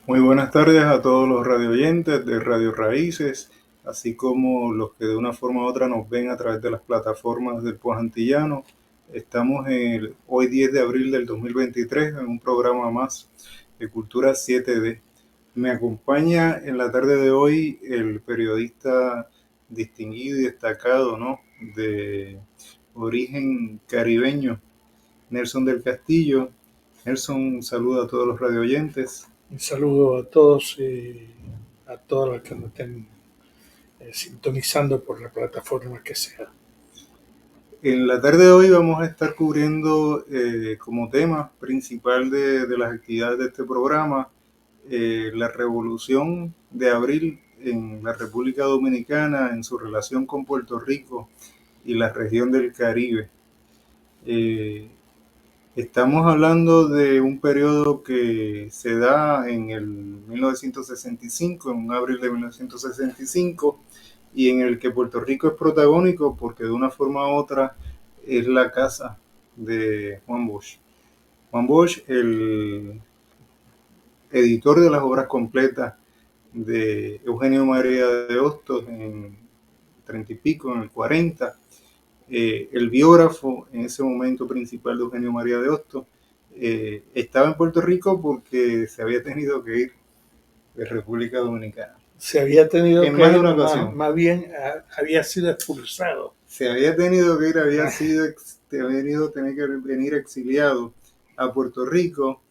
Muy buenas tardes a todos los radioyentes de Radio Raíces, así como los que de una forma u otra nos ven a través de las plataformas del Pueblo Antillano. Estamos hoy 10 de abril del 2023 en un programa más de Cultura 7D. Me acompaña en la tarde de hoy el periodista distinguido y destacado, ¿no?, de origen caribeño, Nelson del Castillo. Nelson, un saludo a todos los radioyentes. Un saludo a todos y a todas las que nos estén sintonizando por la plataforma que sea. En la tarde de hoy vamos a estar cubriendo como tema principal de las actividades de este programa la revolución de abril en la República Dominicana en su relación con Puerto Rico y la región del Caribe. Eh, Estamos hablando de un periodo que se da en el 1965, en un abril de 1965, y en el que Puerto Rico es protagónico porque de una forma u otra es la casa de Juan Bosch. Juan Bosch, el editor de las obras completas de Eugenio María de Hostos en 30 y pico, en el 40, el biógrafo en ese momento principal de Eugenio María de Hostos, estaba en Puerto Rico porque se había tenido que ir de República Dominicana. Se había tenido En que más de ir, una o ocasión. más bien había sido expulsado. Se había tenido que ir, había tener que venir exiliado a Puerto Rico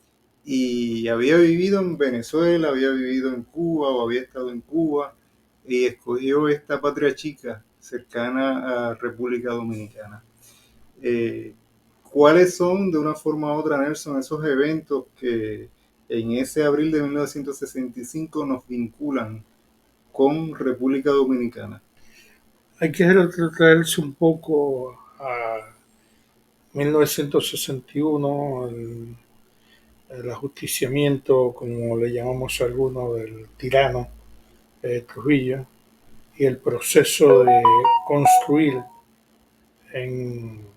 y había vivido en Venezuela, había vivido en Cuba o había estado en Cuba y escogió esta patria chica cercana a República Dominicana. Eh, ¿Cuáles son, de una forma u otra, Nelson, esos eventos que en ese abril de 1965 nos vinculan con República Dominicana? Hay que retrotraerse un poco a 1961, el ajusticiamiento, como le llamamos a algunos, del tirano Trujillo, y el proceso de construir en,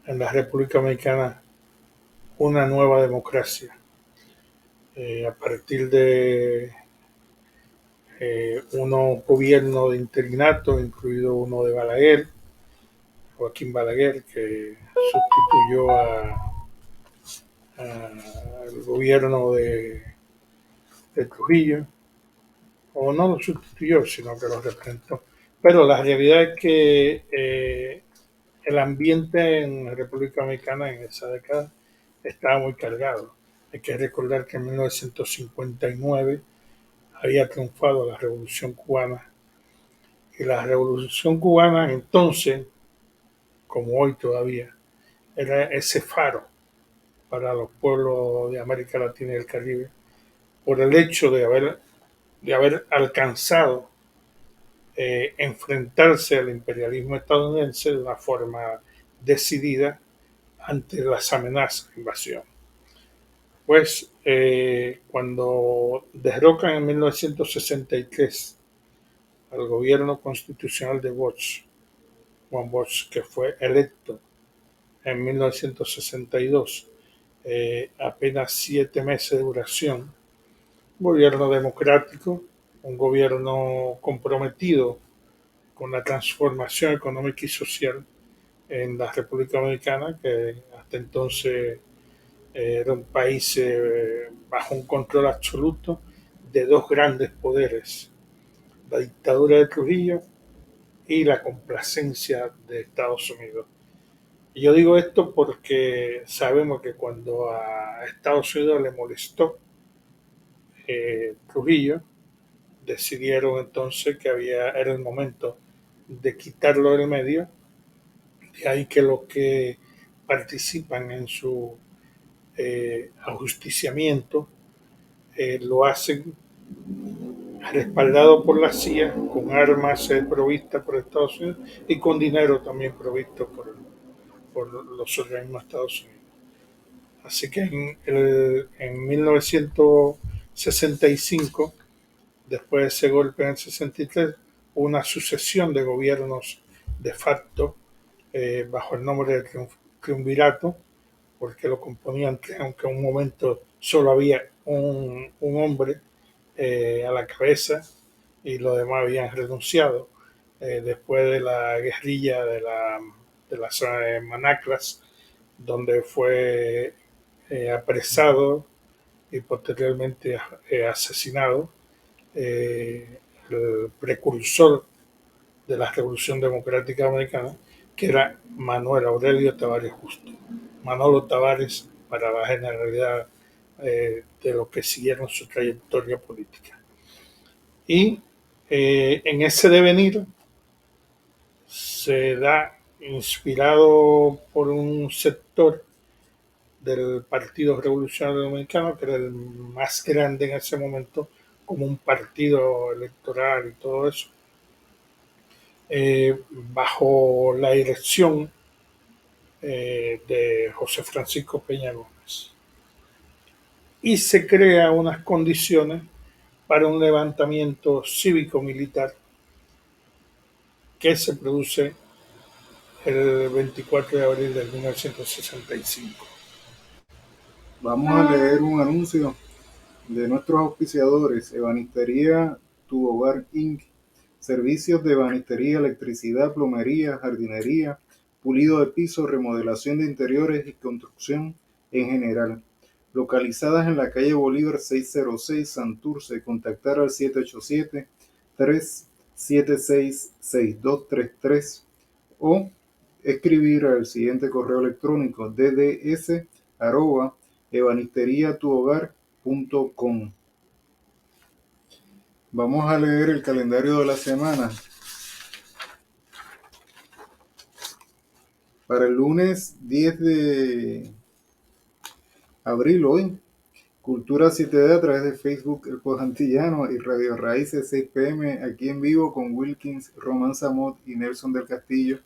en la República Dominicana una nueva democracia. A partir de unos gobiernos de interinato, incluido uno de Balaguer, Joaquín Balaguer, que sustituyó al gobierno de Trujillo, o no lo sustituyó, sino que lo representó. Pero la realidad es que el ambiente en la República Dominicana en esa década estaba muy cargado. Hay que recordar que en 1959 había triunfado la Revolución Cubana, y la Revolución Cubana entonces, como hoy todavía, era ese faro para los pueblos de América Latina y el Caribe, por el hecho de haber alcanzado enfrentarse al imperialismo estadounidense de una forma decidida ante las amenazas de invasión. Pues cuando derrocan en 1963 al gobierno constitucional de Bosch, Juan Bosch, que fue electo en 1962, apenas 7 meses de duración, un gobierno democrático, un gobierno comprometido con la transformación económica y social en la República Dominicana, que hasta entonces era un país bajo un control absoluto de dos grandes poderes, la dictadura de Trujillo y la complacencia de Estados Unidos. Y yo digo esto porque sabemos que cuando a Estados Unidos le molestó Trujillo, decidieron entonces que era el momento de quitarlo del medio. De ahí que los que participan en su ajusticiamiento lo hacen respaldado por la CIA, con armas provistas por Estados Unidos y con dinero también provisto por los organismos de Estados Unidos. Así que en 1965, después de ese golpe en el 63, hubo una sucesión de gobiernos de facto bajo el nombre de triunvirato, porque lo componían, aunque en un momento solo había un hombre a la cabeza y los demás habían renunciado después de la guerrilla de la zona de Manaclas, donde fue apresado y posteriormente asesinado el precursor de la Revolución Democrática Americana, que era Manuel Aurelio Tavares Justo. Manolo Tavares para la generalidad de los que siguieron su trayectoria política. Y en ese devenir se da, inspirado por un sector del Partido Revolucionario Dominicano, que era el más grande en ese momento, como un partido electoral y todo eso, bajo la dirección de José Francisco Peña Gómez. Y se crea unas condiciones para un levantamiento cívico-militar que se produce el 24 de abril de 1965. Vamos a leer un anuncio de nuestros auspiciadores: Ebanistería Tu Hogar Inc. Servicios de ebanistería, electricidad, plomería, jardinería, pulido de pisos, remodelación de interiores y construcción en general. Localizadas en la calle Bolívar 606, Santurce. Contactar al 787-376-6233 o escribir al siguiente correo electrónico: dds@ebanisteriatuhogar.com. Vamos a leer el calendario de la semana. Para el lunes 10 de abril, hoy, Cultura 7D a través de Facebook El Pojantillano y Radio Raíces 6 pm, aquí en vivo con Wilkins, Román Samot y Nelson del Castillo.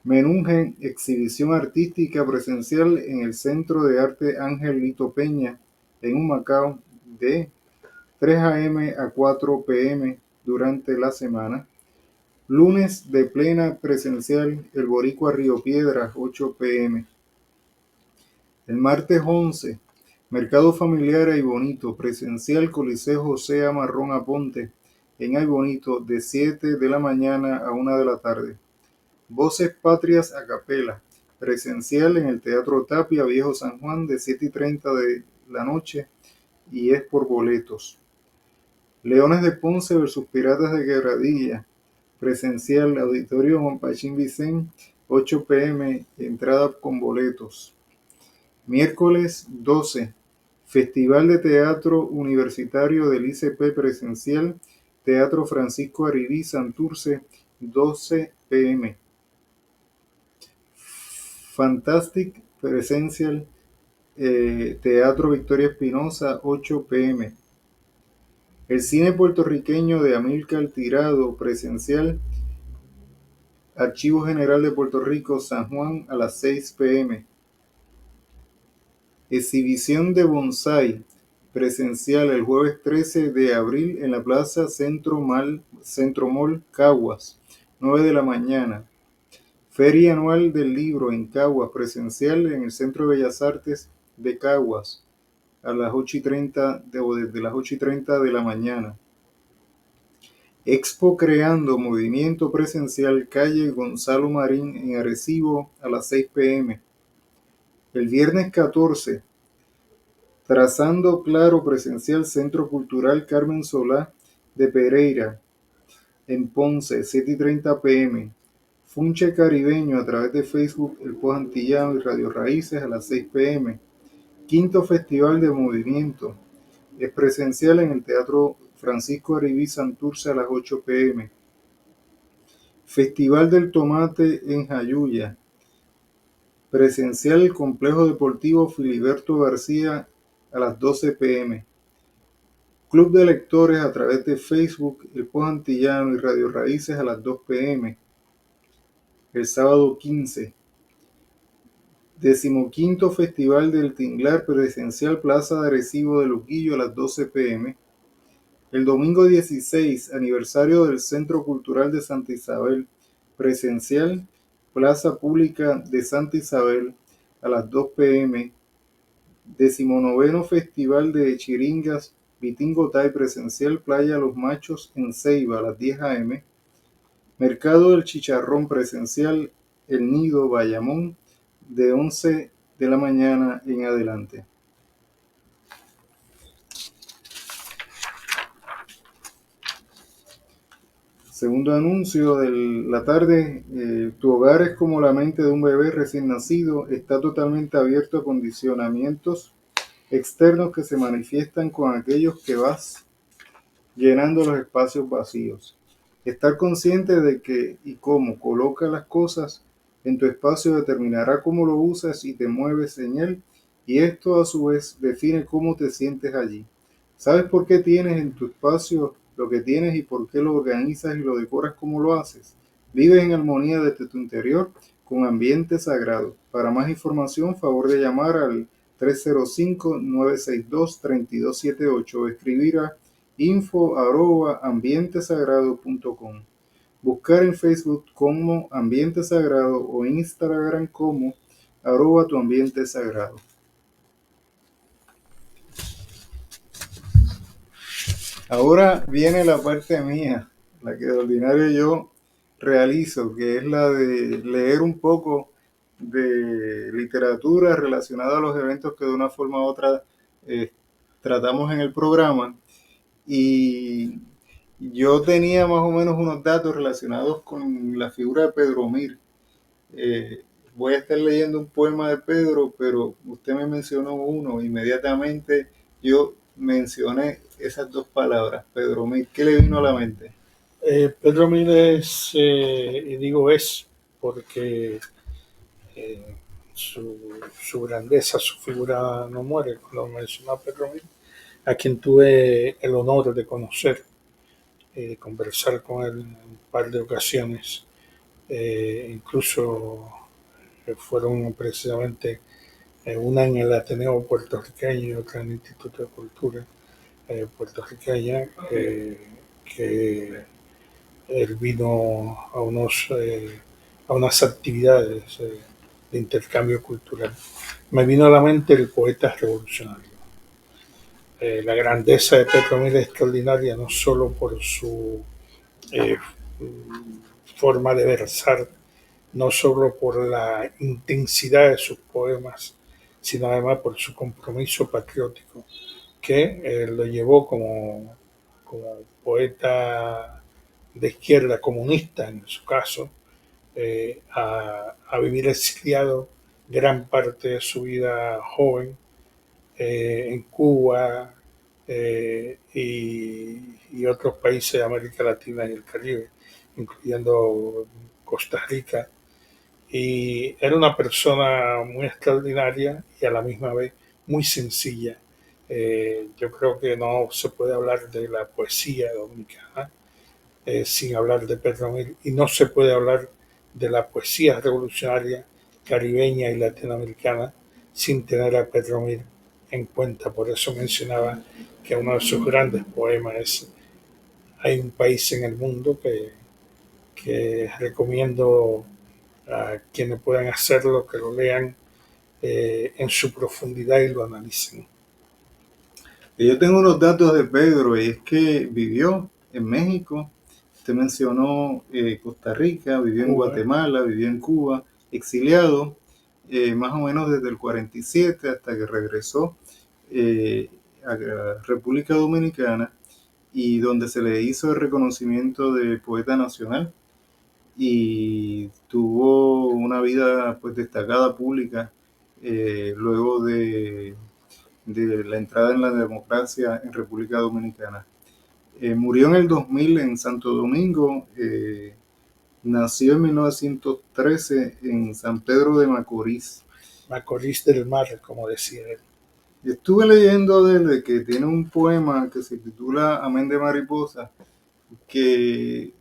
Menungen, exhibición artística presencial en el Centro de Arte Ángel Lito Peña, en Humacao, de 3 am a 4 pm durante la semana. Lunes de plena presencial, El Boricua Río Piedras, 8 pm. El martes 11, Mercado Familiar Ay Bonito, presencial, Coliseo José A. Marrón Aponte, en Ay Bonito, de 7 de la mañana a 1 de la tarde. Voces Patrias a Capela, presencial en el Teatro Tapia, Viejo San Juan, de 7:30 de la noche, y es por boletos. Leones de Ponce versus Piratas de Quebradilla, presencial, Auditorio Juan Pachín Vicén, 8 pm, entrada con boletos. Miércoles 12, Festival de Teatro Universitario del ICP presencial, Teatro Francisco Aribí, Santurce, 12 pm. Fantastic presencial, Teatro Victoria Espinosa, 8 pm. El cine puertorriqueño de Amílcar Tirado, presencial, Archivo General de Puerto Rico, San Juan, a las 6 pm. Exhibición de bonsai, presencial, el jueves 13 de abril en la Plaza Centro Mall Caguas, 9 de la mañana. Feria Anual del Libro en Caguas, presencial en el Centro de Bellas Artes de Caguas, a las 8:30 desde las 8:30 de la mañana. Expo Creando Movimiento presencial, calle Gonzalo Marín en Arecibo, a las 6 pm. El viernes 14, Trazando Claro presencial, Centro Cultural Carmen Solá de Pereira, en Ponce, 7:30 pm. Funche Caribeño a través de Facebook El Pojantillano y Radio Raíces, a las 6 pm. Quinto Festival de Movimiento es presencial en el Teatro Francisco Aribí, Santurce, a las 8 pm. Festival del Tomate en Jayuya, presencial, el Complejo Deportivo Filiberto García, a las 12 pm. Club de Lectores a través de Facebook El Pojantillano y Radio Raíces, a las 2 pm. El sábado 15, 15º Festival del Tinglar presencial, Plaza de Arecibo de Luquillo, a las 12 pm. El domingo 16, aniversario del Centro Cultural de Santa Isabel, presencial, Plaza Pública de Santa Isabel, a las 2 pm 19º Festival de Chiringas Vitingotay presencial Playa Los Machos en Ceiba a las 10 a.m. Mercado del Chicharrón presencial El Nido Bayamón de 11 de la mañana en adelante. Segundo anuncio de la tarde, tu hogar es como la mente de un bebé recién nacido, está totalmente abierto a condicionamientos externos que se manifiestan con aquellos que vas llenando los espacios vacíos. Estar consciente de que y cómo colocas las cosas en tu espacio determinará cómo lo usas y te mueves en él, y esto a su vez define cómo te sientes allí. ¿Sabes por qué tienes en tu espacio lo que tienes y por qué lo organizas y lo decoras como lo haces? Vives en armonía desde tu interior con ambiente sagrado. Para más información, favor de llamar al 305-962-3278 o escribir a info@ambientesagrado.com. Buscar en Facebook como Ambiente Sagrado o Instagram como @tuambientesagrado. Ahora viene la parte mía, la que de ordinario yo realizo, que es la de leer un poco de literatura relacionada a los eventos que de una forma u otra eh, tratamos en el programa. Y yo tenía más o menos unos datos relacionados con la figura de Pedro Mir. Voy a estar leyendo un poema de Pedro, pero usted me mencionó uno, inmediatamente yo mencioné esas dos palabras, Pedro Mir. ¿Qué le vino a la mente? Pedro Miles, y digo es porque eh, su grandeza, su figura no muere. Cuando mencionó a Pedro Miles, a quien tuve el honor de conocer, conversar con él en un par de ocasiones, incluso fueron precisamente una en el Ateneo puertorriqueño y otra en el Instituto de Cultura puertorriqueña, que él vino a unas actividades de intercambio cultural. Me vino a la mente el poeta revolucionario. La grandeza de Pedro Mil es extraordinaria, no solo por su eh, forma de versar, no solo por la intensidad de sus poemas, sino además por su compromiso patriótico, que lo llevó como poeta de izquierda, comunista en su caso, a vivir exiliado gran parte de su vida joven en Cuba y otros países de América Latina y el Caribe, incluyendo Costa Rica. Y era una persona muy extraordinaria y a la misma vez muy sencilla. Yo creo que no se puede hablar de la poesía dominicana sin hablar de Pedro Mil, y no se puede hablar de la poesía revolucionaria caribeña y latinoamericana sin tener a Pedro Mil en cuenta. Por eso mencionaba que uno de sus grandes poemas es Hay un país en el mundo, que recomiendo a quienes puedan hacerlo, que lo lean en su profundidad y lo analicen. Yo tengo unos datos de Pedro y es que vivió en México, usted mencionó Costa Rica, vivió en Cuba, Guatemala, vivió en Cuba, exiliado más o menos desde el 47 hasta que regresó eh, a la República Dominicana y donde se le hizo el reconocimiento de poeta nacional y tuvo una vida pues destacada pública luego de la entrada en la democracia en República Dominicana. Murió en el 2000 en Santo Domingo, nació en 1913 en San Pedro de Macorís. Macorís del Mar, como decía él. Estuve leyendo de que tiene un poema que se titula Amén de Mariposa, que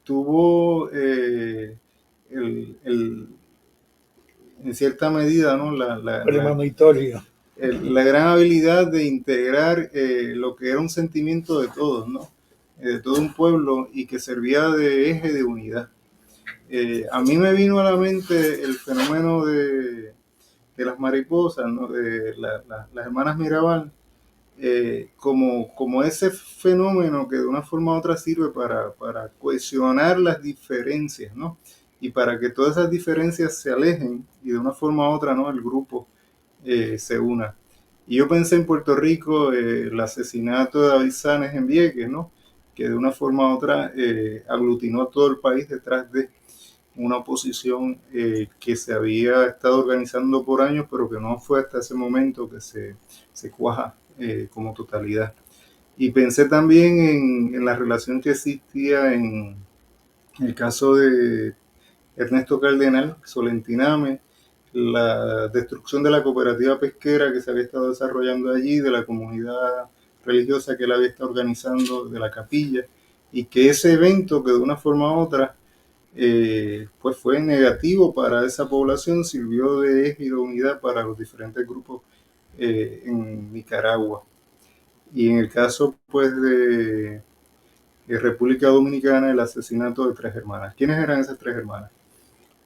tuvo en cierta medida, ¿no? Premonitorio. La gran habilidad de integrar lo que era un sentimiento de todos, ¿no? De todo un pueblo y que servía de eje de unidad. A mí me vino a la mente el fenómeno de que las mariposas, ¿no? Las hermanas Mirabal, como ese fenómeno que de una forma u otra sirve para cohesionar las diferencias, ¿no? Y para que todas esas diferencias se alejen y de una forma u otra, ¿no? El grupo se una. Y yo pensé en Puerto Rico, el asesinato de David Sanes en Vieques, ¿no? Que de una forma u otra aglutinó a todo el país detrás de una oposición que se había estado organizando por años, pero que no fue hasta ese momento que se cuaja como totalidad. Y pensé también en la relación que existía en el caso de Ernesto Cardenal, Solentiname, la destrucción de la cooperativa pesquera que se había estado desarrollando allí, de la comunidad religiosa que él había estado organizando, de la capilla, y que ese evento que de una forma u otra pues fue negativo para esa población, sirvió de eje y de unidad para los diferentes grupos en Nicaragua. Y en el caso pues de República Dominicana, el asesinato de tres hermanas. ¿Quiénes eran esas tres hermanas?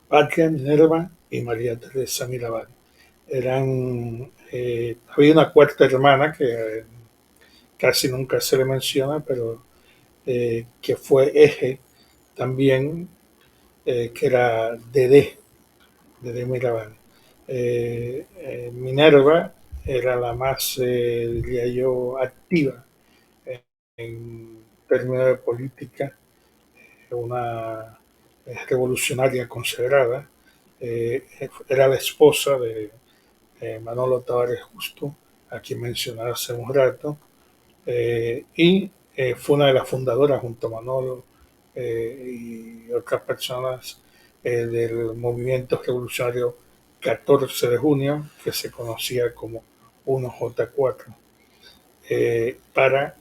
Patria Minerva y María Teresa Mirabal. Había una cuarta hermana que casi nunca se le menciona, pero que fue eje también, que era Dede Mirabal. Minerva era la más, diría yo, activa en términos de política, una revolucionaria consagrada. Era la esposa de Manolo Tavares Justo, a quien mencionaba hace un rato, y fue una de las fundadoras junto a Manolo y otras personas del movimiento revolucionario 14 de junio, que se conocía como 1J4, para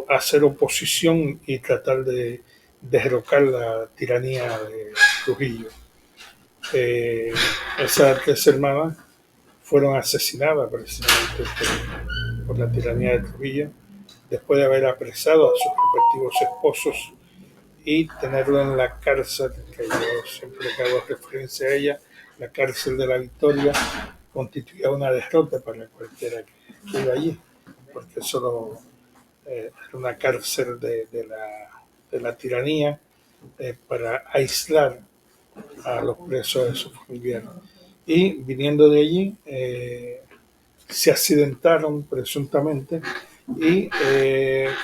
hacer oposición y tratar de derrocar la tiranía de Trujillo. Esas tres hermanas fueron asesinadas precisamente por la tiranía de Trujillo, después de haber apresado a sus respectivos esposos y tenerlo en la cárcel, que yo siempre que hago referencia a ella, la cárcel de la Victoria, constituía una derrota para cualquiera que iba allí, porque solo era una cárcel de la tiranía para aislar a los presos de sus familiares. Y viniendo de allí, se accidentaron presuntamente y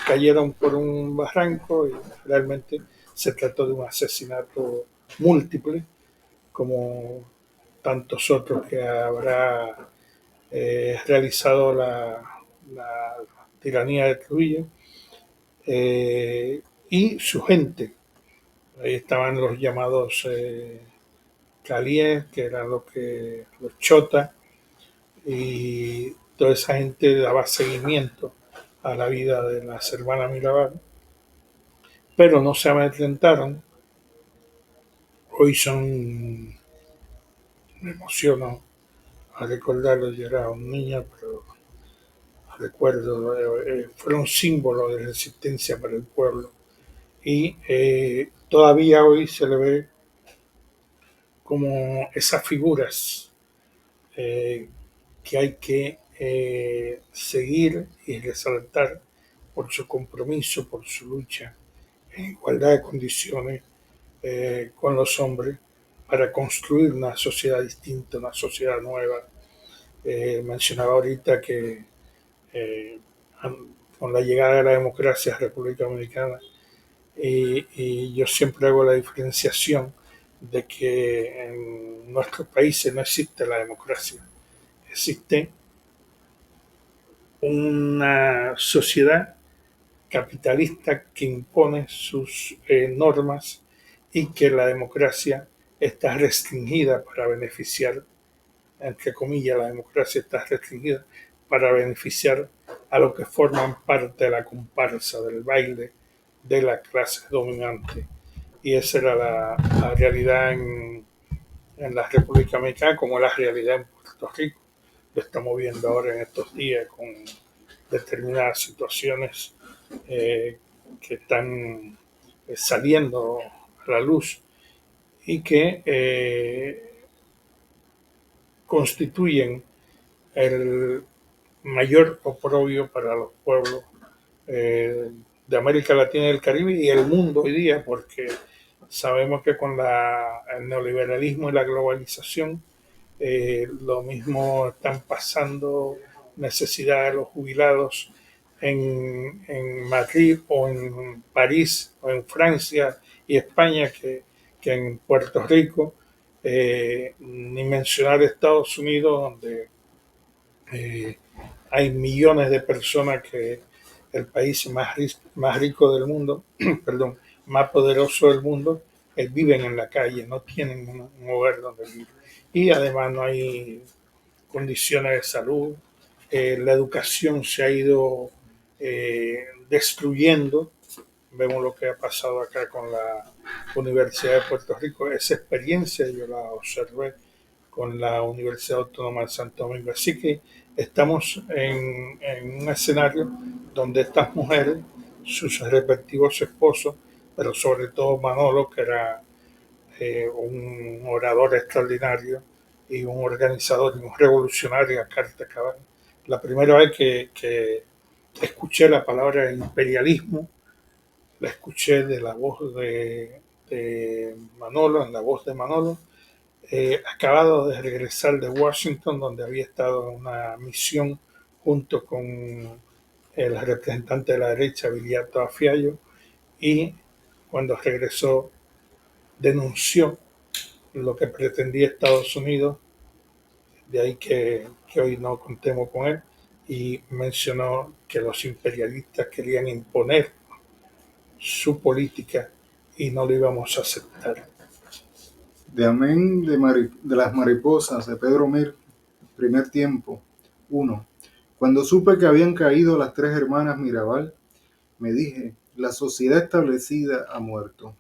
cayeron por un barranco y realmente se trató de un asesinato múltiple, como tantos otros que habrá realizado la tiranía de Trujillo, y su gente. Ahí estaban los llamados calíes, que eran los chotas, y toda esa gente daba seguimiento a la vida de las hermanas Mirabal, pero no se amedrentaron. Hoy son, me emociono a recordarlo, yo era un niño, pero recuerdo, fueron símbolos de resistencia para el pueblo. Y todavía hoy se le ve como esas figuras eh, que hay que seguir y resaltar por su compromiso, por su lucha en igualdad de condiciones con los hombres para construir una sociedad distinta, una sociedad nueva. Mencionaba ahorita que eh, con la llegada de la democracia a la República Dominicana, y yo siempre hago la diferenciación de que en nuestros países no existe la democracia, existe una sociedad capitalista que impone sus normas y que la democracia está restringida para beneficiar, entre comillas, la democracia está restringida para beneficiar a los que forman parte de la comparsa del baile de la clase dominante. Y esa era la realidad en la República Dominicana, como la realidad en Puerto Rico. Lo estamos viendo ahora en estos días con determinadas situaciones eh, que están saliendo a la luz y que constituyen el mayor oprobio para los pueblos de América Latina y el Caribe y el mundo hoy día, porque sabemos que con el neoliberalismo y la globalización, lo mismo están pasando necesidad de los jubilados en Madrid o en París o en Francia y España que en Puerto Rico, ni mencionar Estados Unidos, donde eh, hay millones de personas que el país más rico del mundo, perdón, más poderoso del mundo, viven en la calle, no tienen un hogar donde vivir. Y además no hay condiciones de salud, la educación se ha ido destruyendo. Vemos lo que ha pasado acá con la Universidad de Puerto Rico. Esa experiencia yo la observé con la Universidad Autónoma de Santo Domingo. Así que estamos en un escenario donde estas mujeres, sus respectivos esposos, pero sobre todo Manolo, que era un orador extraordinario y un organizador y un revolucionario a carta cabal. La primera vez que escuché la palabra imperialismo, la escuché de la voz de Manolo, en la voz de Manolo, acabado de regresar de Washington, donde había estado en una misión junto con el representante de la derecha, Viriato Afiallo, y cuando regresó denunció lo que pretendía Estados Unidos, de ahí que hoy no contemos con él, y mencionó que los imperialistas querían imponer su política y no lo íbamos a aceptar. De Amén de las mariposas de Pedro Mir, primer tiempo. 1. Cuando supe que habían caído las tres hermanas Mirabal, me dije, la sociedad establecida ha muerto.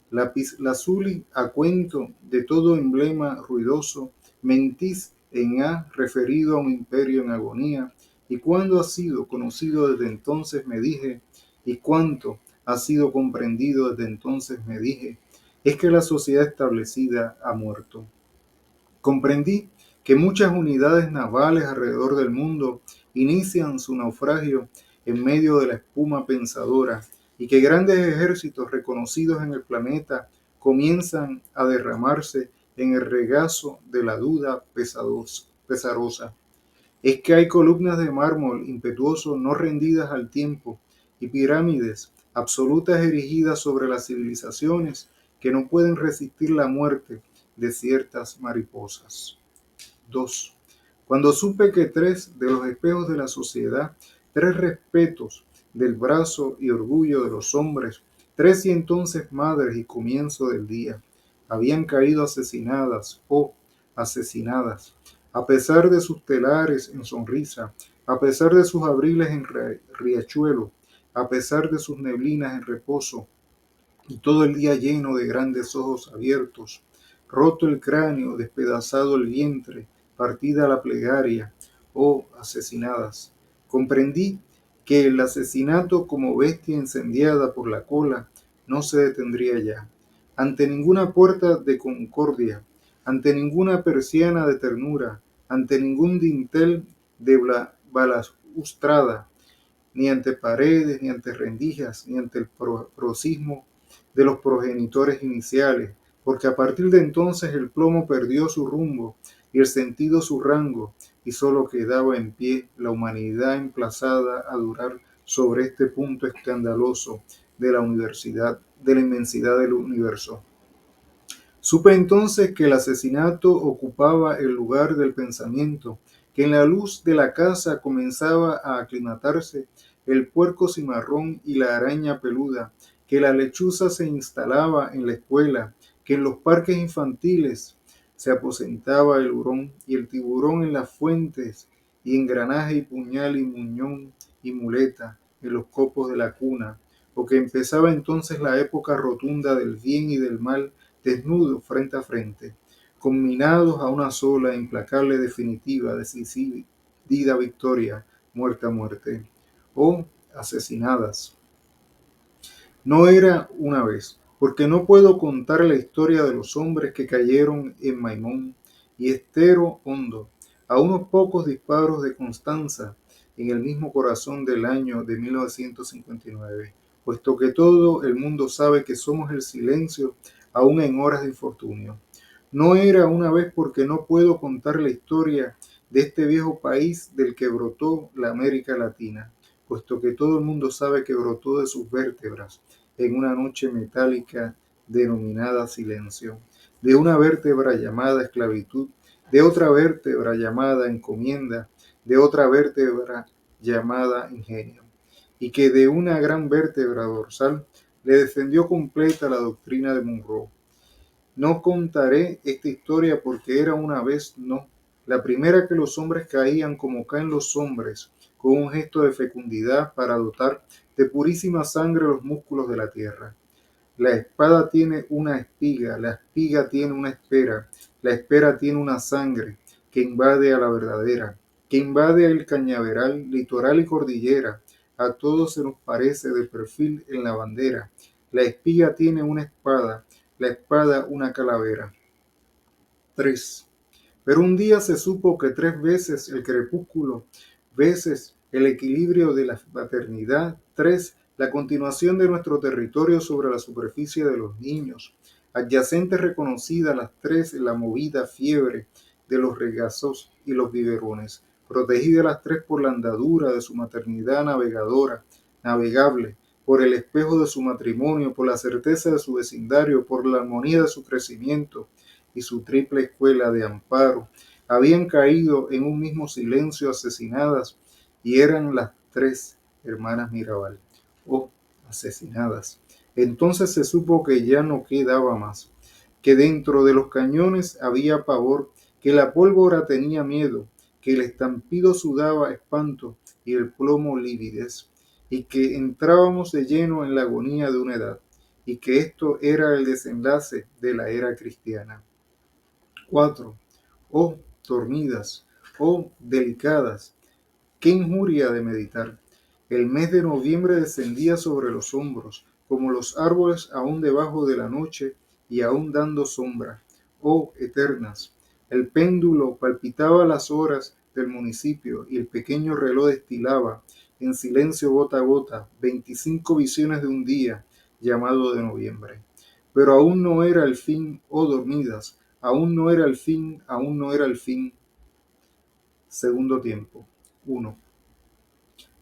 Lazuli, a cuento de todo emblema ruidoso, mentís en ha referido a un imperio en agonía, y cuando ha sido conocido desde entonces me dije, y cuánto ha sido comprendido desde entonces me dije, es que la sociedad establecida ha muerto. Comprendí que muchas unidades navales alrededor del mundo inician su naufragio en medio de la espuma pensadora y que grandes ejércitos reconocidos en el planeta comienzan a derramarse en el regazo de la duda pesarosa. Es que hay columnas de mármol impetuoso no rendidas al tiempo y pirámides absolutas erigidas sobre las civilizaciones que no pueden resistir la muerte de ciertas mariposas. 2. Cuando supe que tres de los espejos de la sociedad, tres respetos del brazo y orgullo de los hombres, tres y entonces madres y comienzo del día, habían caído asesinadas o asesinadas, a pesar de sus telares en sonrisa, a pesar de sus abriles en riachuelo, a pesar de sus neblinas en reposo, y todo el día lleno de grandes ojos abiertos, roto el cráneo, despedazado el vientre, partida la plegaria, o asesinadas. Comprendí que el asesinato como bestia incendiada por la cola no se detendría ya. Ante ninguna puerta de concordia, ante ninguna persiana de ternura, ante ningún dintel de balaustrada, ni ante paredes, ni ante rendijas, ni ante el prosismo de los progenitores iniciales, porque a partir de entonces el plomo perdió su rumbo y el sentido su rango, y solo quedaba en pie la humanidad emplazada a durar sobre este punto escandaloso de la universidad, de la inmensidad del universo. Supe entonces que el asesinato ocupaba el lugar del pensamiento, que en la luz de la casa comenzaba a aclimatarse el puerco cimarrón y la araña peluda, que la lechuza se instalaba en la escuela, que en los parques infantiles se aposentaba el hurón y el tiburón en las fuentes, y engranaje y puñal y muñón y muleta en los copos de la cuna, o que empezaba entonces la época rotunda del bien y del mal, desnudos frente a frente, combinados a una sola, implacable, definitiva, decidida victoria, muerte a muerte, o asesinadas. No era una vez, porque no puedo contar la historia de los hombres que cayeron en Maimón y estero hondo, a unos pocos disparos de Constanza, en el mismo corazón del año de 1959, puesto que todo el mundo sabe que somos el silencio aún en horas de infortunio. No era una vez porque no puedo contar la historia de este viejo país del que brotó la América Latina, puesto que todo el mundo sabe que brotó de sus vértebras en una noche metálica denominada silencio, de una vértebra llamada esclavitud, de otra vértebra llamada encomienda, de otra vértebra llamada ingenio, y que de una gran vértebra dorsal le defendió completa la doctrina de Monroe. No contaré esta historia porque era una vez, no, la primera que los hombres caían como caen los hombres, con un gesto de fecundidad para dotar de purísima sangre los músculos de la tierra. La espada tiene una espiga, la espiga tiene una espera, la espera tiene una sangre que invade a la verdadera, que invade el cañaveral, litoral y cordillera. A todos se nos parece de perfil en la bandera. La espiga tiene una espada, la espada una calavera. 3. Pero un día se supo que 3 veces el crepúsculo, veces el equilibrio de la paternidad, 3. La continuación de nuestro territorio sobre la superficie de los niños, adyacente reconocida las 3 en la movida fiebre de los regazos y los biberones, protegida las 3 por la andadura de su maternidad navegadora, navegable, por el espejo de su matrimonio, por la certeza de su vecindario, por la armonía de su crecimiento, y su triple escuela de amparo, habían caído en un mismo silencio asesinadas, y eran las 3 hermanas Mirabal, asesinadas. Entonces se supo que ya no quedaba más, que dentro de los cañones había pavor, que la pólvora tenía miedo, que el estampido sudaba espanto y el plomo lividez, y que entrábamos de lleno en la agonía de una edad, y que esto era el desenlace de la era cristiana. 4. Oh, dormidas, oh, delicadas, qué injuria de meditar. El mes de noviembre descendía sobre los hombros, como los árboles aún debajo de la noche y aún dando sombra. Oh, eternas. El péndulo palpitaba las horas del municipio y el pequeño reloj destilaba, en silencio gota a gota, 25 visiones de un día llamado de noviembre. Pero aún no era el fin, oh dormidas, aún no era el fin, aún no era el fin. Segundo tiempo. 1.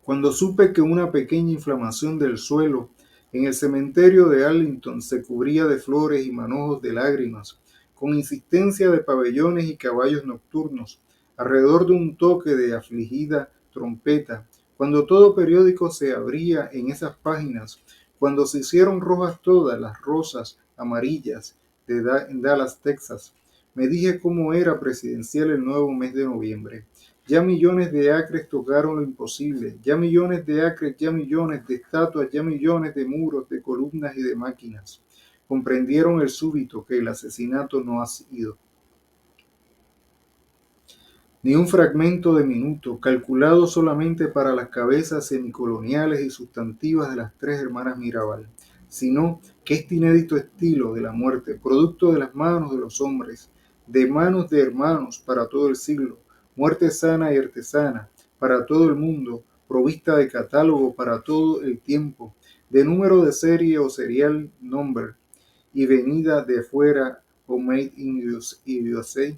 Cuando supe que una pequeña inflamación del suelo en el cementerio de Arlington se cubría de flores y manojos de lágrimas, con insistencia de pabellones y caballos nocturnos, alrededor de un toque de afligida trompeta, cuando todo periódico se abría en esas páginas, cuando se hicieron rojas todas las rosas amarillas de Dallas, Texas, me dije cómo era presidencial el nuevo mes de noviembre. Ya millones de acres tocaron lo imposible, ya millones de acres, ya millones de estatuas, ya millones de muros, de columnas y de máquinas. Comprendieron el súbito que el asesinato no ha sido ni un fragmento de minuto, calculado solamente para las cabezas semicoloniales y sustantivas de las 3 hermanas Mirabal, sino que este inédito estilo de la muerte, producto de las manos de los hombres, de manos de hermanos para todo el siglo, muerte sana y artesana para todo el mundo, provista de catálogo para todo el tiempo, de número de serie o serial number, y venida de fuera o made in USA,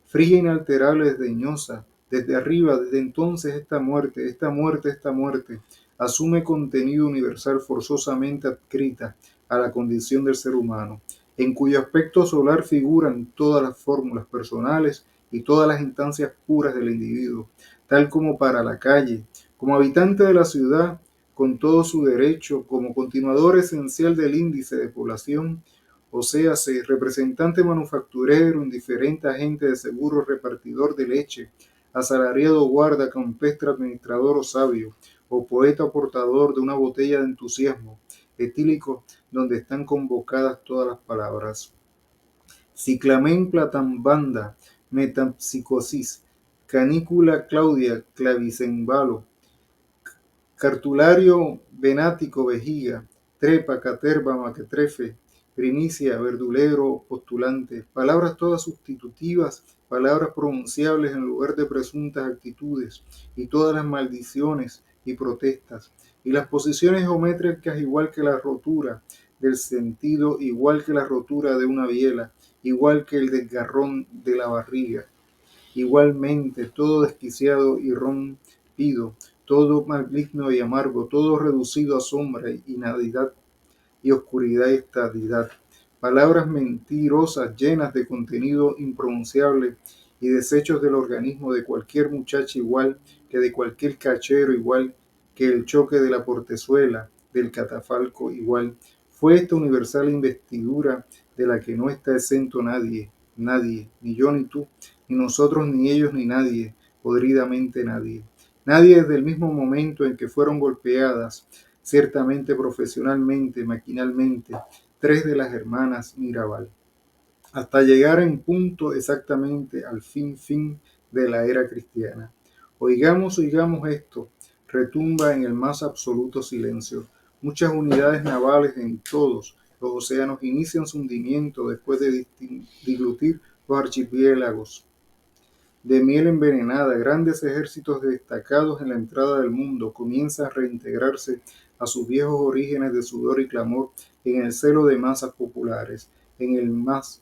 fría, inalterable, desdeñosa, desde arriba, desde entonces esta muerte, esta muerte, esta muerte, asume contenido universal forzosamente adscrita a la condición del ser humano, en cuyo aspecto solar figuran todas las fórmulas personales y todas las instancias puras del individuo, tal como para la calle, como habitante de la ciudad, con todo su derecho, como continuador esencial del índice de población, o sea, representante manufacturero, indiferente agente de seguro, repartidor de leche, asalariado guarda, campestre administrador o sabio, o poeta portador de una botella de entusiasmo, etílico, donde están convocadas todas las palabras. Ciclamen platambanda, metempsicosis, canícula claudia, clavicembalo, cartulario venático vejiga, trepa, caterva, maquetrefe, primicia, verdulero, postulante, palabras todas sustitutivas, palabras pronunciables en lugar de presuntas actitudes, y todas las maldiciones y protestas, y las posiciones geométricas igual que la rotura del sentido, igual que la rotura de una biela, igual que el desgarrón de la barriga. Igualmente, todo desquiciado y rompido, todo maligno y amargo, todo reducido a sombra y nadidad y oscuridad y estadidad. Palabras mentirosas llenas de contenido impronunciable y desechos del organismo de cualquier muchacha igual que de cualquier cachero igual que el choque de la portezuela, del catafalco igual. Fue esta universal investidura de la que no está exento nadie, nadie, ni yo ni tú, ni nosotros ni ellos ni nadie, podridamente nadie. Nadie desde el mismo momento en que fueron golpeadas, ciertamente profesionalmente, maquinalmente, tres de las hermanas Mirabal, hasta llegar en punto exactamente al fin de la era cristiana. Oigamos esto, retumba en el más absoluto silencio. Muchas unidades navales en todos los océanos inician su hundimiento después de diglutir los archipiélagos de miel envenenada, grandes ejércitos destacados en la entrada del mundo comienzan a reintegrarse a sus viejos orígenes de sudor y clamor en el celo de masas populares, en el más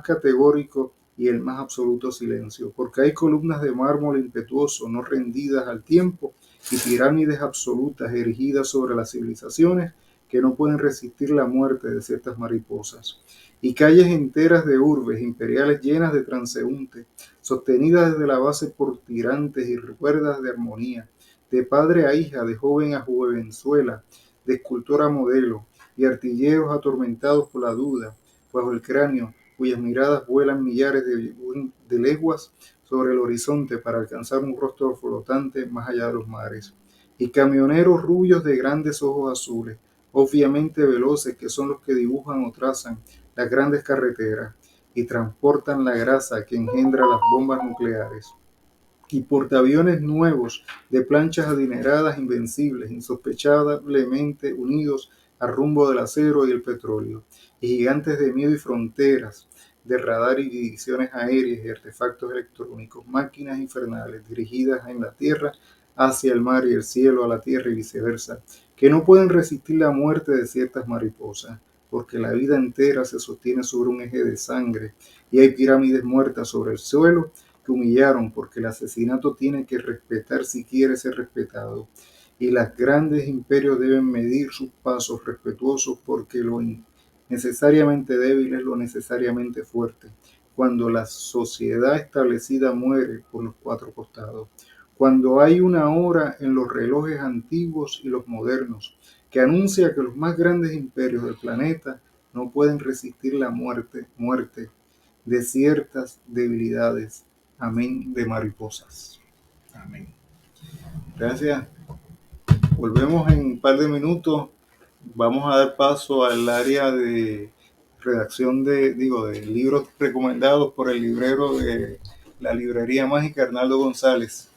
categórico y el más absoluto silencio, porque hay columnas de mármol impetuoso no rendidas al tiempo y pirámides absolutas erigidas sobre las civilizaciones que no pueden resistir la muerte de ciertas mariposas, y calles enteras de urbes imperiales llenas de transeúntes, sostenidas desde la base por tirantes y cuerdas de armonía, de padre a hija, de joven a jovenzuela, de escultor a modelo, y artilleros atormentados por la duda, bajo el cráneo, cuyas miradas vuelan millares de leguas sobre el horizonte para alcanzar un rostro flotante más allá de los mares, y camioneros rubios de grandes ojos azules, obviamente veloces, que son los que dibujan o trazan las grandes carreteras y transportan la grasa que engendra las bombas nucleares, y portaaviones nuevos de planchas adineradas invencibles, insospechadamente unidos al rumbo del acero y el petróleo, y gigantes de miedo y fronteras de radar y divisiones aéreas y artefactos electrónicos, máquinas infernales dirigidas en la tierra hacia el mar y el cielo a la tierra y viceversa, que no pueden resistir la muerte de ciertas mariposas, porque la vida entera se sostiene sobre un eje de sangre y hay pirámides muertas sobre el suelo que humillaron, porque el asesinato tiene que respetar si quiere ser respetado, y los grandes imperios deben medir sus pasos respetuosos, porque lo necesariamente débil es lo necesariamente fuerte, cuando la sociedad establecida muere por los cuatro costados, cuando hay una hora en los relojes antiguos y los modernos que anuncia que los más grandes imperios del planeta no pueden resistir la muerte de ciertas debilidades. Amén de mariposas. Amén. Gracias. Volvemos en un par de minutos. Vamos a dar paso al área de redacción de libros recomendados por el librero de la Librería Mágica, Arnaldo González.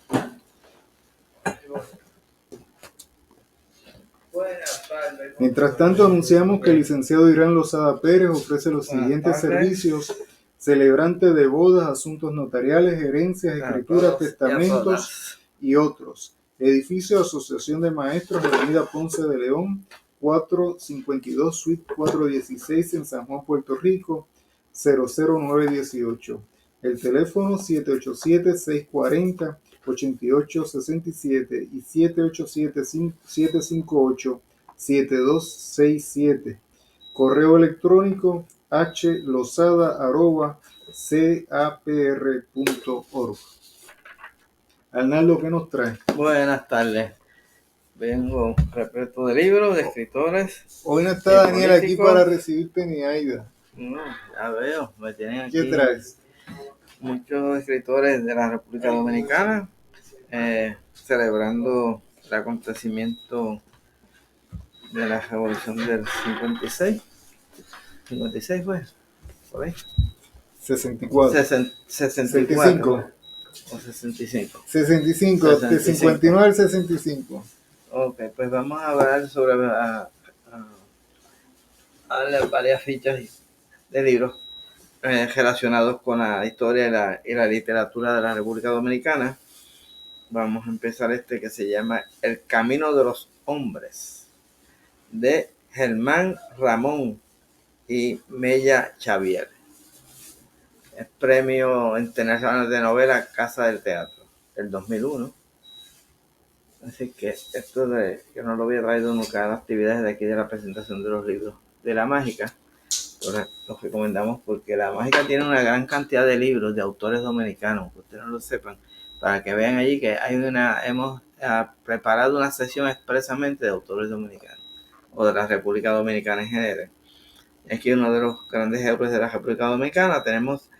Mientras tanto, anunciamos que el licenciado Irán Lozada Pérez ofrece los siguientes servicios: celebrante de bodas, asuntos notariales, herencias, escrituras, testamentos y otros. Edificio Asociación de Maestros, Avenida Ponce de León, 452, Suite 416 en San Juan, Puerto Rico, 00918. El teléfono 787-640-8867 y 787-758-7267. Correo electrónico hlosada@capr.org. Arnaldo, ¿qué nos trae? Buenas tardes. Vengo repleto de libros, de escritores. Hoy no está Daniel aquí para recibirte ni Aida. No, ya veo, me tienen aquí. ¿Qué traes? Muchos escritores de la República Dominicana celebrando el acontecimiento de la Revolución del 56. 56 fue, por ahí. 64. 65. O 65. 65, de 59 al 65. Ok, pues vamos a hablar sobre a darle varias fichas de libros relacionados con la historia y la literatura de la República Dominicana. Vamos a empezar este que se llama El Camino de los Hombres, de Germán Ramón y Mella Xavier. Es Premio Internacional de Novela Casa del Teatro, del 2001. Así que esto de que no lo había traído nunca a las actividades de aquí de la presentación de los libros de La Mágica, pues los recomendamos porque La Mágica tiene una gran cantidad de libros de autores dominicanos, que ustedes no lo sepan, para que vean allí que hemos preparado una sesión expresamente de autores dominicanos o de la República Dominicana en general. Aquí uno de los grandes héroes de la República Dominicana tenemos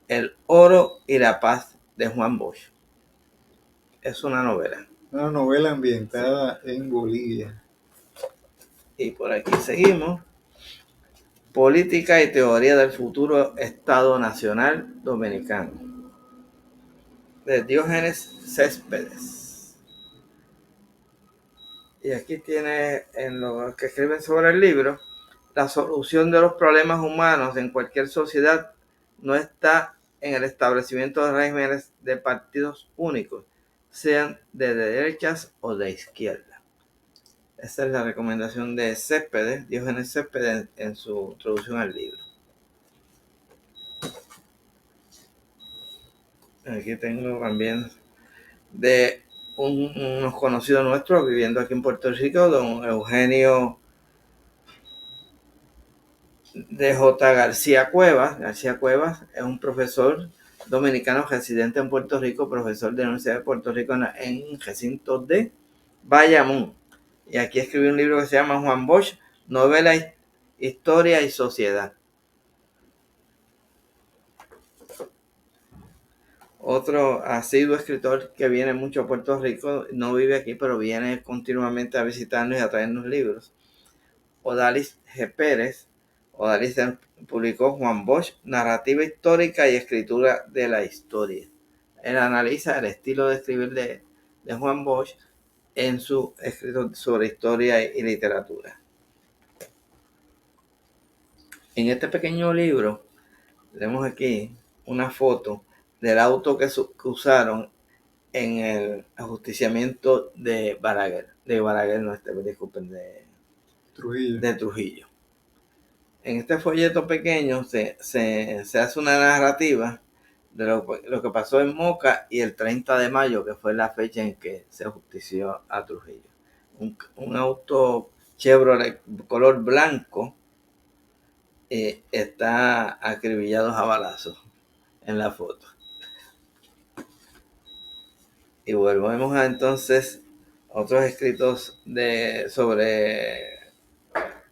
El Oro y la Paz de Juan Bosch. Es una novela. Una novela ambientada en Bolivia. Y por aquí seguimos. Política y teoría del futuro Estado Nacional Dominicano, de Diógenes Céspedes. Y aquí tiene en lo que escriben sobre el libro: la solución de los problemas humanos en cualquier sociedad no está en el establecimiento de regímenes de partidos únicos, sean de derechas o de izquierda. Esa es la recomendación de Céspedes, Diógenes Céspedes, en su introducción al libro. Aquí tengo también de unos conocidos nuestros viviendo aquí en Puerto Rico, don Eugenio de J. García Cuevas. García Cuevas es un profesor dominicano residente en Puerto Rico, profesor de la Universidad de Puerto Rico en recinto de Bayamón. Y aquí escribió un libro que se llama Juan Bosch, Novela, Historia y Sociedad. Otro asiduo escritor que viene mucho a Puerto Rico, no vive aquí, pero viene continuamente a visitarnos y a traernos libros. Odalis G. Pérez. Odalis publicó Juan Bosch, Narrativa Histórica y Escritura de la Historia. Él analiza el estilo de escribir de Juan Bosch en su escrito sobre historia y literatura. En este pequeño libro tenemos aquí una foto del auto que usaron en el ajusticiamiento de Balaguer. Disculpen, de Trujillo. En este folleto pequeño se hace una narrativa de lo que pasó en Moca y el 30 de mayo, que fue la fecha en que se ajustició a Trujillo. Un auto Chevrolet color blanco está acribillado a balazos en la foto. Y volvemos a entonces otros escritos sobre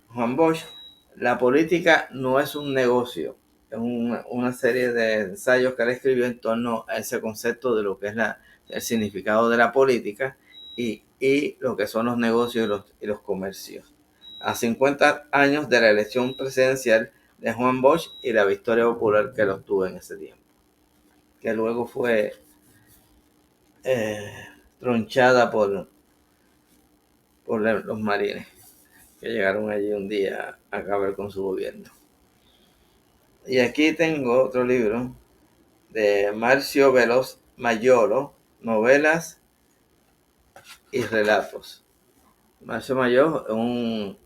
Juan Bosch. La política no es un negocio. Es una serie de ensayos que él escribió en torno a ese concepto de lo que es el significado de la política y lo que son los negocios y los comercios. A 50 años de la elección presidencial de Juan Bosch y la victoria popular que él obtuvo en ese tiempo, que luego fue tronchada por los marines que llegaron allí un día a acabar con su gobierno. Y aquí tengo otro libro de Marcio Veloz Mayolo, Novelas y Relatos. Marcio Mayolo es un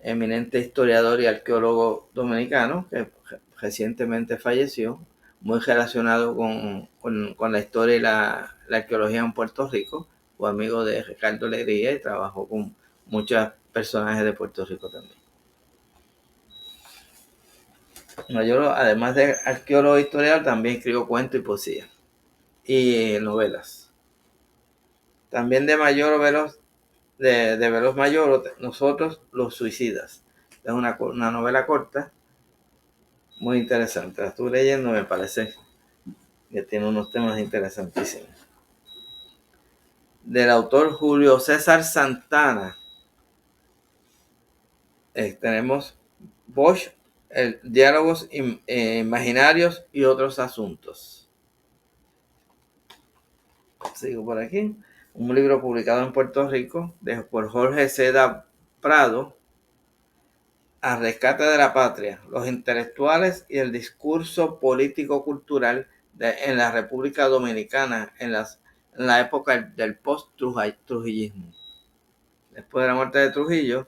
eminente historiador y arqueólogo dominicano que recientemente falleció, muy relacionado con la historia y la arqueología en Puerto Rico. Fue amigo de Ricardo Alegría y trabajó con muchos personajes de Puerto Rico también. Mayolo, además de arqueólogo e historiador, también escribió cuentos y poesía y novelas. También de Veloz Mayolo, Nosotros los Suicidas. Es una novela corta, muy interesante. La estuve leyendo, me parece que tiene unos temas interesantísimos. Del autor Julio César Santana, tenemos Bosch, Diálogos Imaginarios y otros asuntos. Sigo por aquí. Un libro publicado en Puerto Rico por Jorge Seda Prado, al rescate de la patria, los intelectuales y el discurso político-cultural en la República Dominicana en la época del post-trujillismo. Después de la muerte de Trujillo,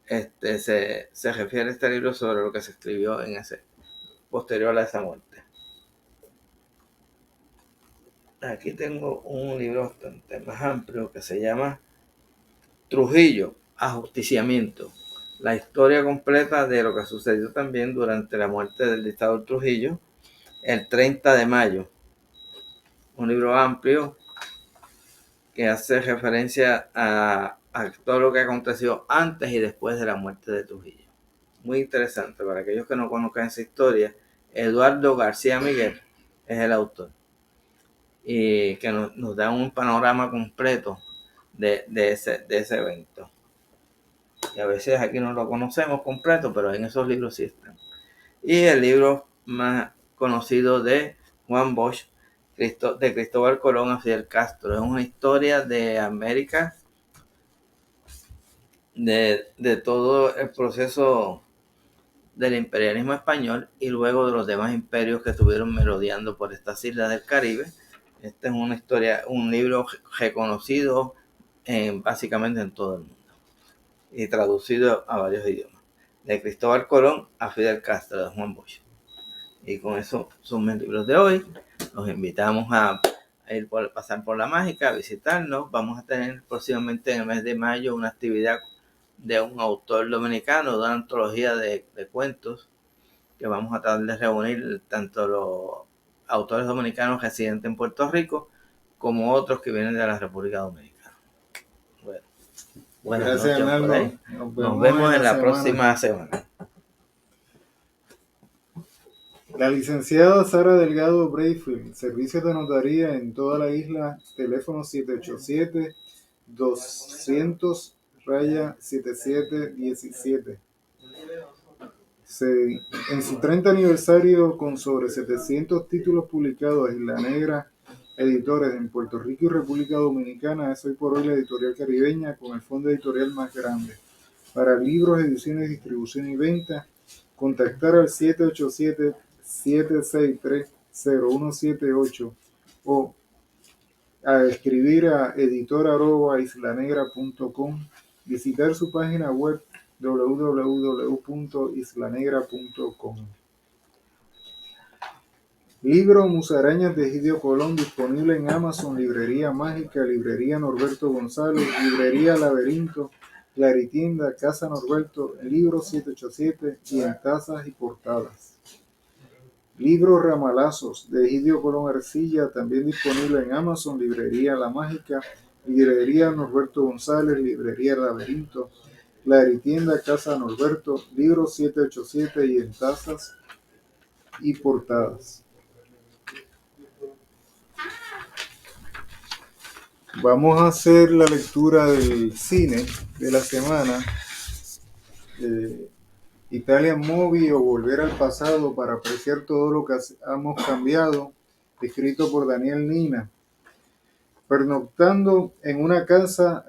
se refiere este libro sobre lo que se escribió en ese posterior a esa muerte. Aquí tengo un libro bastante más amplio que se llama Trujillo, Ajusticiamiento. La historia completa de lo que sucedió también durante la muerte del dictador Trujillo, el 30 de mayo. Un libro amplio que hace referencia a todo lo que aconteció antes y después de la muerte de Trujillo. Muy interesante para aquellos que no conozcan esa historia. Eduardo García Miguel es el autor y que nos da un panorama completo de ese evento. Y a veces aquí no lo conocemos completo, pero en esos libros sí están. Y el libro más conocido de Juan Bosch, de Cristóbal Colón a Fidel Castro. Es una historia de América, de todo el proceso del imperialismo español y luego de los demás imperios que estuvieron merodeando por estas islas del Caribe. Esta es una historia, un libro reconocido básicamente en todo el mundo y traducido a varios idiomas. De Cristóbal Colón a Fidel Castro, de Juan Bosch. Y con eso son mis libros de hoy. Los invitamos a pasar por La Mágica, a visitarnos. Vamos a tener próximamente en el mes de mayo una actividad de un autor dominicano, de una antología de cuentos, que vamos a tratar de reunir tanto los autores dominicanos residentes en Puerto Rico como otros que vienen de la República Dominicana. Bueno, buenas Gracias, noches por ahí. Nos vemos en la próxima semana. La licenciada Sara Delgado Brayfield, servicios de notaría en toda la isla, teléfono 787-200-7717. En su 30 aniversario, con sobre 700 títulos publicados a Isla Negra Editores en Puerto Rico y República Dominicana, es hoy por hoy la editorial caribeña con el fondo editorial más grande. Para libros, ediciones, distribución y venta, contactar al 787-763-0178 o a escribir a editor@islanegra.com, visitar su página web www.islanegra.com. Libro Musarañas de Egidio Colón, disponible en Amazon, Librería Mágica, Librería Norberto González, Librería Laberinto, Claritienda, Casa Norberto, Libro 787 y en tazas y portadas. Libro Ramalazos de Egidio Colón Arcilla, también disponible en Amazon, Librería La Mágica, Librería Norberto González, Librería Laberinto, Claritienda, Casa Norberto, Libro 787 y en tazas y portadas. Vamos a hacer la lectura del cine de la semana, Italian Movie o Volver al Pasado para apreciar todo lo que hemos cambiado, escrito por Daniel Nina. Pernoctando en una casa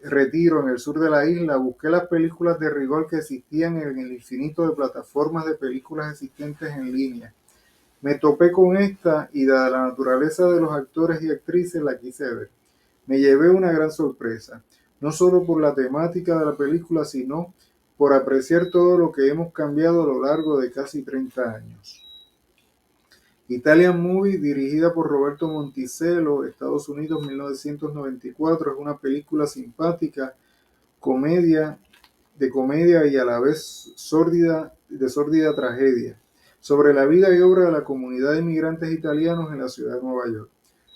retiro en el sur de la isla, busqué las películas de rigor que existían en el infinito de plataformas de películas existentes en línea. Me topé con esta y dada la naturaleza de los actores y actrices la quise ver. Me llevé una gran sorpresa, no solo por la temática de la película, sino por apreciar todo lo que hemos cambiado a lo largo de casi 30 años. Italian Movie, dirigida por Roberto Monticello, Estados Unidos, 1994, es una película simpática, de comedia y a la vez sórdida tragedia, sobre la vida y obra de la comunidad de inmigrantes italianos en la ciudad de Nueva York.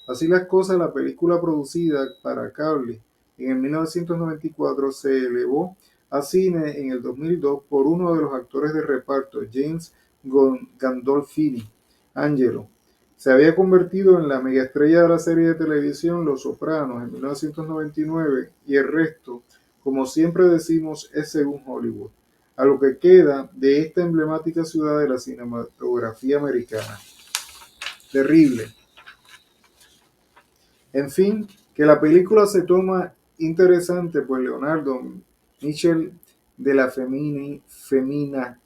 Así las cosas, la película producida para cable en el 1994 se elevó a cine en el 2002 por uno de los actores de reparto, James Gandolfini, Angelo. Se había convertido en la megaestrella de la serie de televisión Los Sopranos en 1999 y el resto, como siempre decimos, es según Hollywood, a lo que queda de esta emblemática ciudad de la cinematografía americana. Terrible. En fin, que la película se toma interesante, pues Leonardo, Michelle de la femina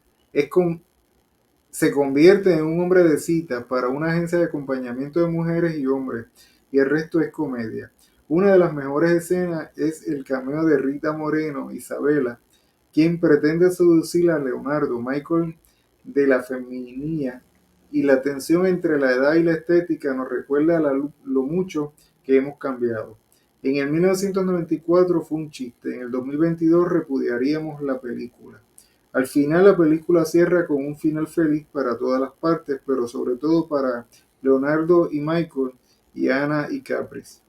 se convierte en un hombre de citas para una agencia de acompañamiento de mujeres y hombres, y el resto es comedia. Una de las mejores escenas es el cameo de Rita Moreno, Isabela, quien pretende seducir a Leonardo Michael de la feminía, y la tensión entre la edad y la estética nos recuerda lo mucho que hemos cambiado. En el 1994 fue un chiste, en el 2022 repudiaríamos la película. Al final la película cierra con un final feliz para todas las partes, pero sobre todo para Leonardo y Michael y Ana y Caprice.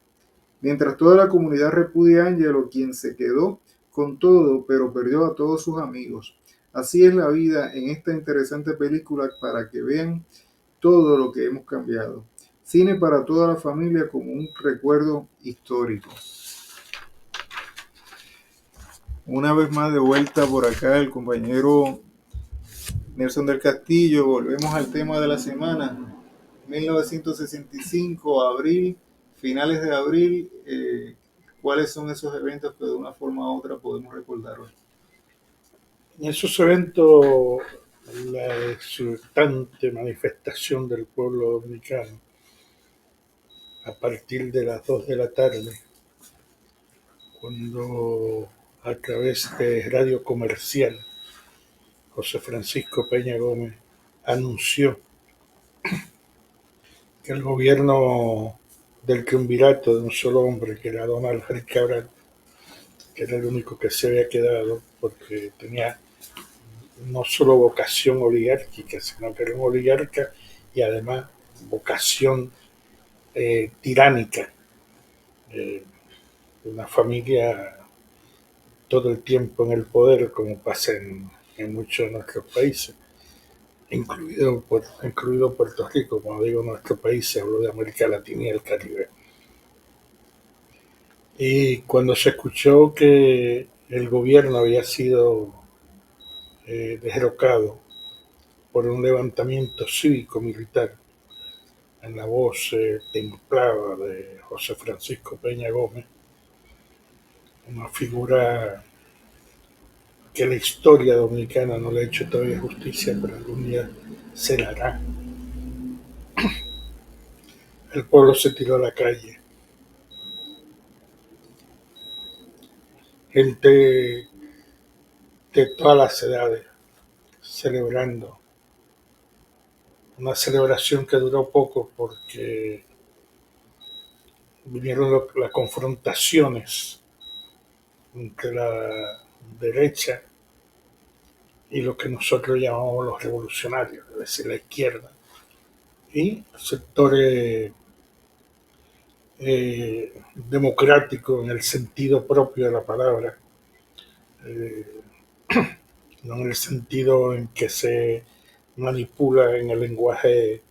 Mientras toda la comunidad repudia a Angelo, quien se quedó con todo, pero perdió a todos sus amigos. Así es la vida en esta interesante película para que vean todo lo que hemos cambiado. Cine para toda la familia como un recuerdo histórico. Una vez más de vuelta por acá el compañero Nelson del Castillo. Volvemos al tema de la semana. 1965, abril, finales de abril. ¿Cuáles son esos eventos que de una forma u otra podemos recordar hoy? En esos eventos, la exultante manifestación del pueblo dominicano a partir de las 2 de la tarde, cuando a través de Radio Comercial José Francisco Peña Gómez anunció que el gobierno del triunvirato de un solo hombre, que era Don Alfred Cabral, que era el único que se había quedado, porque tenía no solo vocación oligárquica, sino que era un oligarca y además vocación tiránica, de una familia todo el tiempo en el poder, como pasa en muchos de nuestros países, incluido Puerto Rico. Cuando digo nuestro país, hablo de América Latina y el Caribe. Y cuando se escuchó que el gobierno había sido derrocado por un levantamiento cívico-militar, en la voz templada de José Francisco Peña Gómez, una figura que la historia dominicana no le ha hecho todavía justicia, pero algún día se la hará. El pueblo se tiró a la calle. Gente de todas las edades celebrando. Una celebración que duró poco porque vinieron las confrontaciones entre la derecha y lo que nosotros llamamos los revolucionarios, es decir, la izquierda, y sectores democráticos en el sentido propio de la palabra, eh, no en el sentido en que se manipula en el lenguaje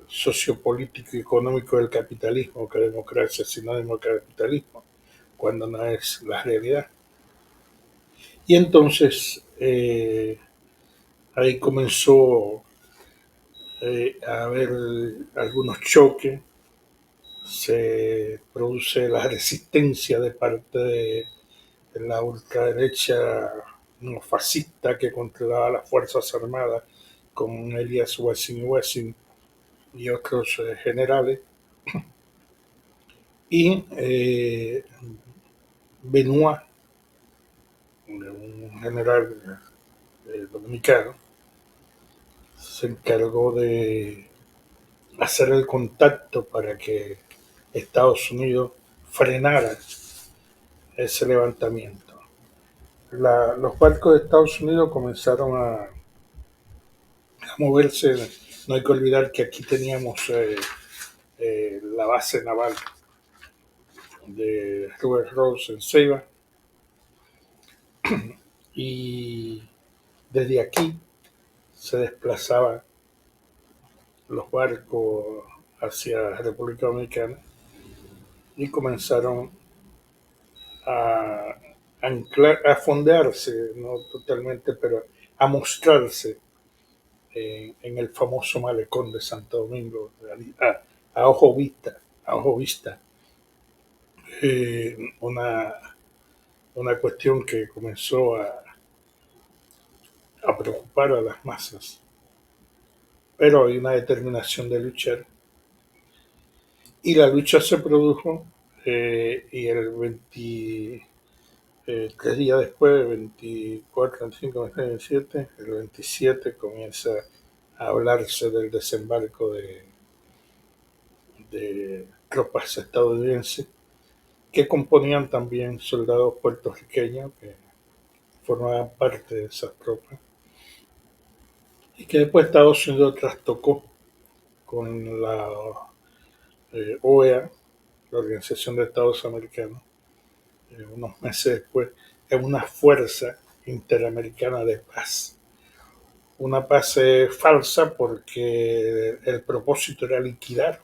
sociopolítico y económico del capitalismo, que democracia, sino democapitalismo, cuando no es la realidad. Y entonces ahí comenzó a haber algunos choques, se produce la resistencia de parte de la ultraderecha no fascista que controlaba las Fuerzas Armadas con Elias Wessing y otros generales, y Benoit, un general dominicano, se encargó de hacer el contacto para que Estados Unidos frenara ese levantamiento. Los barcos de Estados Unidos comenzaron a moverse. No hay que olvidar que aquí teníamos la base naval de Robert Ross en Ceiba, y desde aquí se desplazaban los barcos hacia la República Dominicana y comenzaron a anclar, a fondearse, no totalmente, pero a mostrarse en el famoso malecón de Santo Domingo, a ojo vista, una una cuestión que comenzó a preocupar a las masas. Pero hay una determinación de luchar. Y la lucha se produjo y el 3 días después, 24, 25, 27, el 27 comienza a hablarse del desembarco de tropas estadounidenses que componían también soldados puertorriqueños que formaban parte de esas tropas y que después Estados Unidos trastocó con la OEA, la Organización de Estados Americanos, unos meses después, en una fuerza interamericana de paz. Una paz falsa porque el propósito era liquidar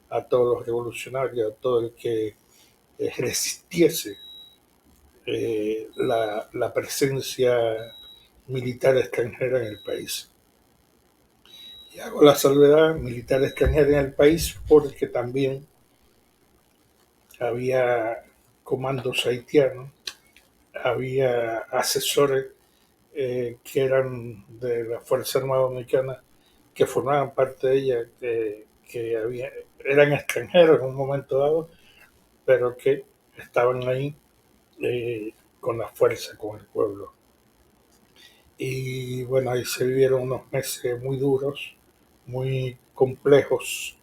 a todos los revolucionarios, a todo el que resistiese la presencia militar extranjera en el país. Y hago la salvedad militar extranjera en el país porque también había comandos haitianos, había asesores que eran de la Fuerza Armada Dominicana, que formaban parte de ella, eran extranjeros en un momento dado, pero que estaban ahí con la fuerza, con el pueblo. Y bueno, ahí se vivieron unos meses muy duros, muy complejos,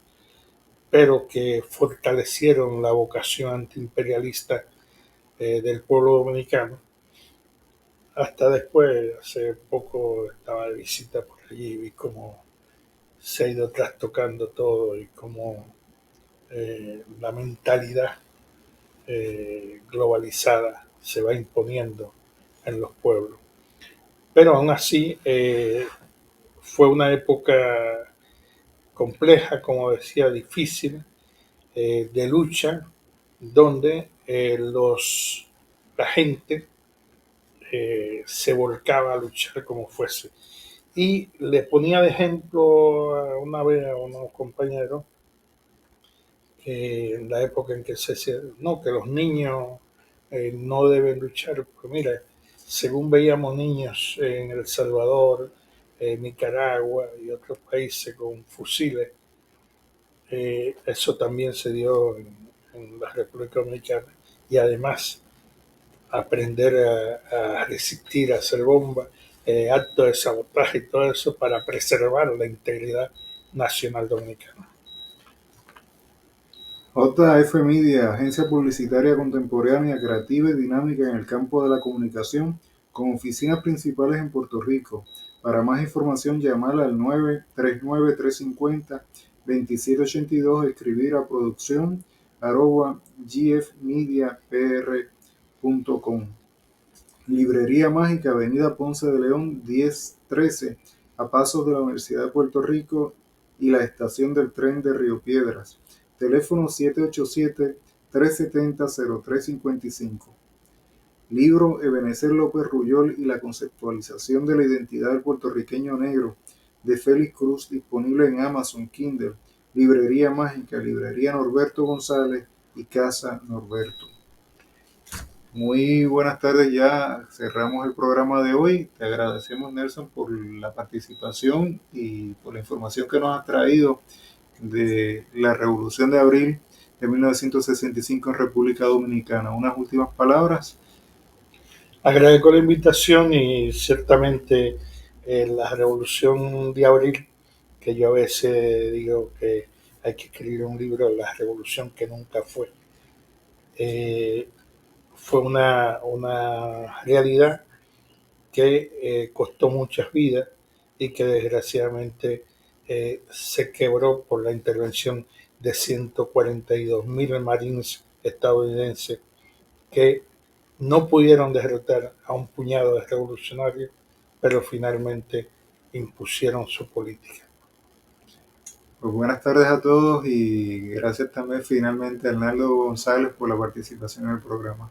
pero que fortalecieron la vocación antiimperialista del pueblo dominicano. Hasta después, hace poco estaba de visita por allí y vi cómo se ha ido trastocando todo y cómo la mentalidad globalizada se va imponiendo en los pueblos. Pero aún así fue una época compleja, como decía, difícil, de lucha, donde la gente se volcaba a luchar como fuese. Y le ponía de ejemplo una vez a unos compañeros que en la época en que se decía, no, que los niños no deben luchar. Pues mira, según veíamos niños en El Salvador, Nicaragua y otros países con fusiles, eso también se dio en la República Dominicana. Y además aprender a resistir, a hacer bombas, actos de sabotaje y todo eso para preservar la integridad nacional dominicana. JF Media, agencia publicitaria contemporánea, creativa y dinámica en el campo de la comunicación, con oficinas principales en Puerto Rico. Para más información, llamar al 939-350-2782, escribir a producción@gfmediapr.com. Librería Mágica, Avenida Ponce de León, 1013, a pasos de la Universidad de Puerto Rico y la estación del tren de Río Piedras. Teléfono 787-370-0355. Libro Ebenezer López Ruyol y la conceptualización de la identidad del puertorriqueño negro, de Félix Cruz, disponible en Amazon Kindle. Librería Mágica, Librería Norberto González y Casa Norberto. Muy buenas tardes, ya cerramos el programa de hoy. Te agradecemos, Nelson, por la participación y por la información que nos has traído de la Revolución de Abril de 1965 en República Dominicana. Unas últimas palabras. Agradezco la invitación y ciertamente la Revolución de Abril, que yo a veces digo que hay que escribir un libro de la revolución que nunca fue. Fue una realidad que costó muchas vidas y que desgraciadamente se quebró por la intervención de 142.000 marines estadounidenses que no pudieron derrotar a un puñado de revolucionarios, pero finalmente impusieron su política. Pues buenas tardes a todos y gracias también finalmente a Arnaldo González por la participación en el programa.